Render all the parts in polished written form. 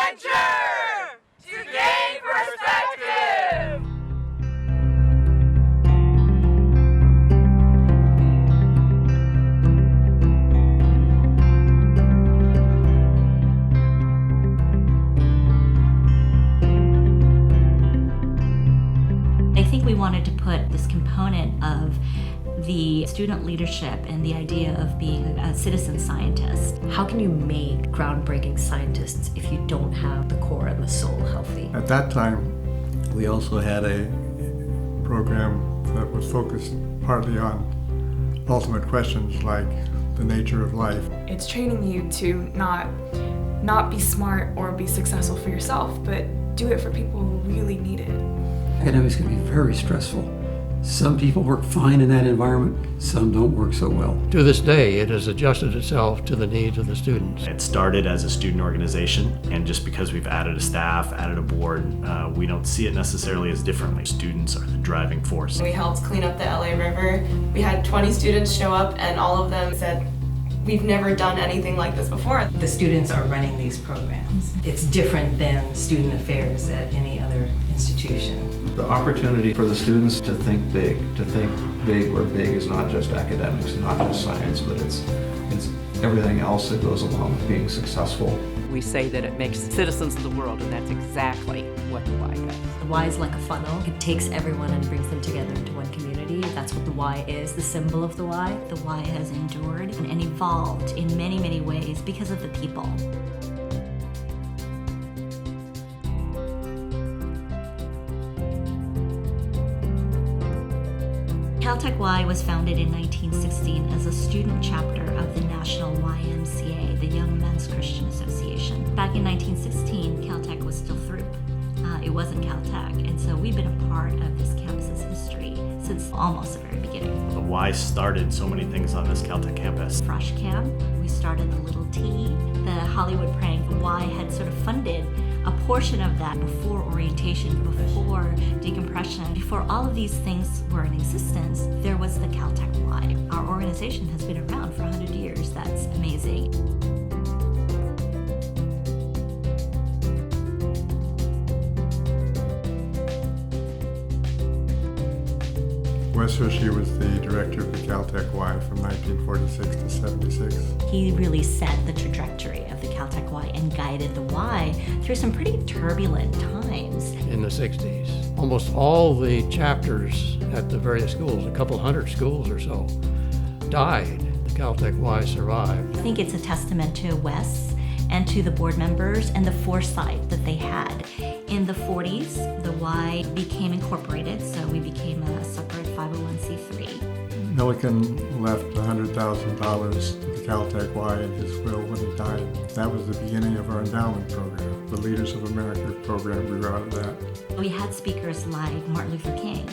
Adventure to gain perspective. I think we wanted to put this component of the student leadership and the idea of being a citizen scientist. How can you make groundbreaking scientists if you don't have the core and the soul healthy? At that time, we also had a program that was focused partly on ultimate questions like the nature of life. It's training you to not be smart or be successful for yourself, but do it for people who really need it. Academics can be very stressful. Some people work fine in that environment, some don't work so well. To this day, it has adjusted itself to the needs of the students. It started as a student organization, and just because we've added a staff, added a board, we don't see it necessarily as differently. Students are the driving force. We helped clean up the LA River. We had 20 students show up, and all of them said, "We've never done anything like this before." The students are running these programs. It's different than student affairs at any other institution. The opportunity for the students to think big where big is not just academics, not just science, but it's everything else that goes along with being successful. We say that it makes citizens of the world, and that's exactly what the Y does. The Y is like a funnel. It takes everyone and brings them together into one community. That's what the Y is, the symbol of the Y. The Y has endured and evolved in many, many ways because of the people. CaltechY was founded in 1916 as a student chapter of the National YMCA, the Young Men's Christian Association. Back in 1916, Caltech was still through. It wasn't Caltech, and so we've been a part of this campus's history since almost the very beginning. The Y started so many things on this Caltech campus. Fresh Camp, we started the Little T, the Hollywood Prank. The Y had sort of funded a portion of that before orientation, before decompression. Before all of these things were in existence, there was the CaltechY. Our organization has been around for 100 years. That's amazing. Wes Hershey was the director of the CaltechY from 1946 to 76. He really set the trajectory of the CaltechY and guided the Y through some pretty turbulent times. In the 60s, almost all the chapters at the various schools, a couple hundred schools or so, died. The CaltechY survived. I think it's a testament to Wes and to the board members and the foresight that they had. In the 40s, the Y became incorporated, so we became a separate 501c3. Milliken left $100,000 to the CaltechY in his will when he died. That was the beginning of our endowment program. The Leaders of America program grew out of that. We had speakers like Martin Luther King,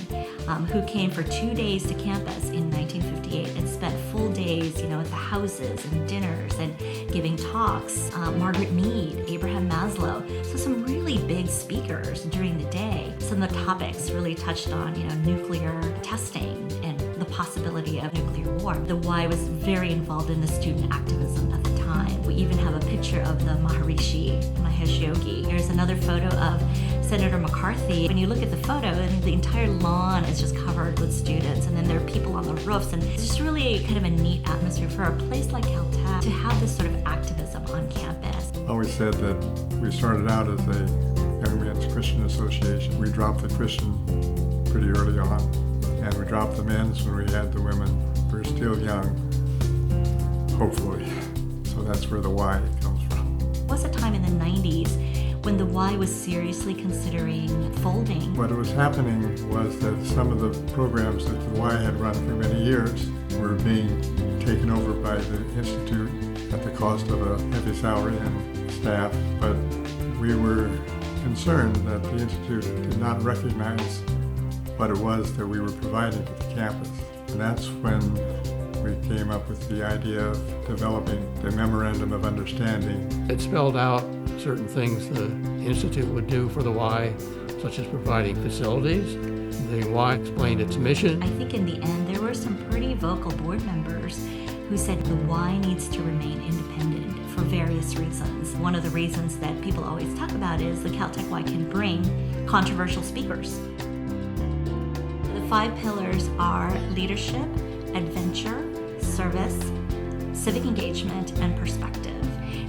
who came for 2 days to campus in 1958 and spent full days, at the houses and dinners and giving talks. Margaret Mead, Abraham Maslow. So some really big speakers during the day. Some of the topics really touched on, nuclear testing and the possibility of nuclear war. The Y was very involved in the student activism at the time. We even have a picture of the Maharishi, Mahesh Yogi. There's another photo of Senator McCarthy. When you look at the photo, and the entire lawn is just covered with students, and then there are people on the roofs, and it's just really kind of a neat atmosphere for a place like Caltech to have this sort of activism on campus. I always said that we started out as a Young Men's Christian Association. We dropped the Christian pretty early on, and we dropped the men's when we had the women. We're still young, hopefully. So that's where the Y comes from. There was a time in the 90s when the Y was seriously considering folding. What was happening was that some of the programs that the Y had run for many years were being taken over by the Institute at the cost of a heavy salary and staff, but we were concerned that the Institute did not recognize what it was that we were providing to the campus. And that's when we came up with the idea of developing the Memorandum of Understanding. It spelled out certain things the Institute would do for the Y, such as providing facilities. The Y explained its mission. I think in the end there were some pretty very vocal board members who said the Y needs to remain independent for various reasons. One of the reasons that people always talk about is the Caltech Y can bring controversial speakers. The 5 pillars are leadership, adventure, service, civic engagement, and perspective.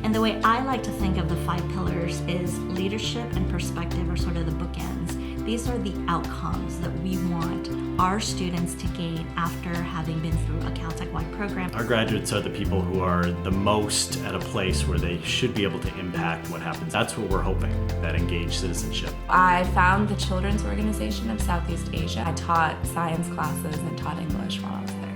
And the way I like to think of the 5 pillars is leadership and perspective are sort of the bookends. These are the outcomes that we want our students to gain after having been through a Caltech Y program. Our graduates are the people who are the most at a place where they should be able to impact what happens. That's what we're hoping, that engaged citizenship. I found the Children's Organization of Southeast Asia. I taught science classes and taught English while I was there.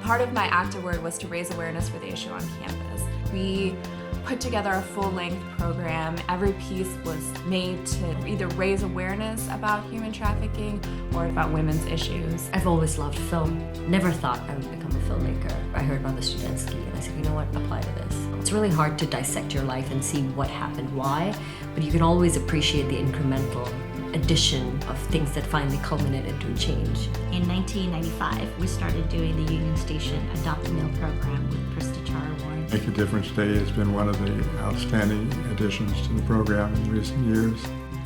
Part of my afterward was to raise awareness for the issue on campus. We put together a full-length program. Every piece was made to either raise awareness about human trafficking or about women's issues. I've always loved film. Never thought I would become a filmmaker. I heard about the Studentski and I said, you know what, apply to this. It's really hard to dissect your life and see what happened, why, but you can always appreciate the incremental addition of things that finally culminate into a change. In 1995, we started doing the Union Station Adopt a Meal program with Krista Charwarren. Make a Difference Day has been one of the outstanding additions to the program in recent years.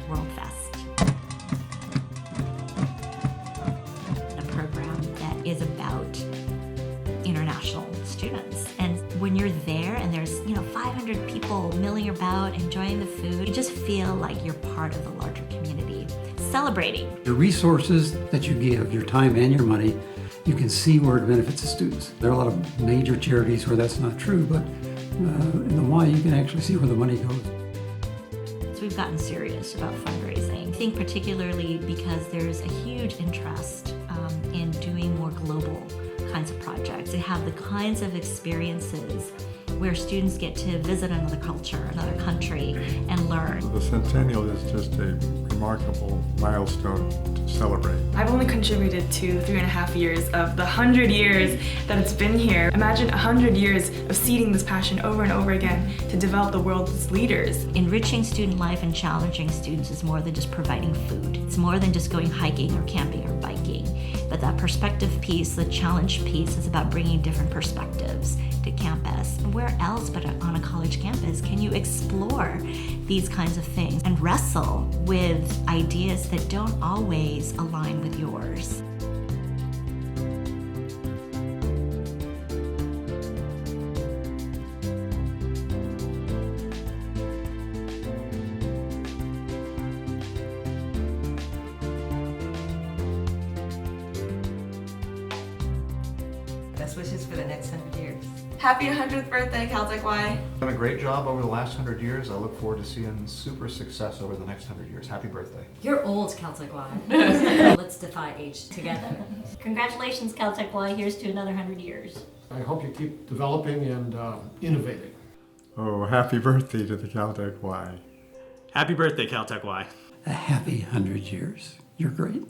World Fest, a program that is about international students. And when you're there and there's 500 people milling about, enjoying the food, you just feel like you're part of the larger community. Celebrating. The resources that you give, your time and your money, you can see where it benefits the students. There are a lot of major charities where that's not true, but in the Y you can actually see where the money goes. So we've gotten serious about fundraising. I think particularly because there's a huge interest in doing more global kinds of projects. They have the kinds of experiences where students get to visit another culture, another country, and learn. The Centennial is just a remarkable milestone to celebrate. I've only contributed to 3.5 years of the 100 years that it's been here. Imagine 100 years of seeding this passion over and over again to develop the world's leaders. Enriching student life and challenging students is more than just providing food. It's more than just going hiking or camping or biking. But that perspective piece, the challenge piece, is about bringing different perspectives to campus. Where else but on a college campus can you explore these kinds of things and wrestle with ideas that don't always align with yours? Best wishes for the next 100 years. Happy 100th birthday, Caltech Y. Done a great job over the last 100 years. I look forward to seeing super success over the next 100 years. Happy birthday. You're old, Caltech Y. Let's defy age together. Congratulations, Caltech Y. Here's to another 100 years. I hope you keep developing and innovating. Oh, happy birthday to the Caltech Y. Happy birthday, Caltech Y. A happy 100 years. You're great.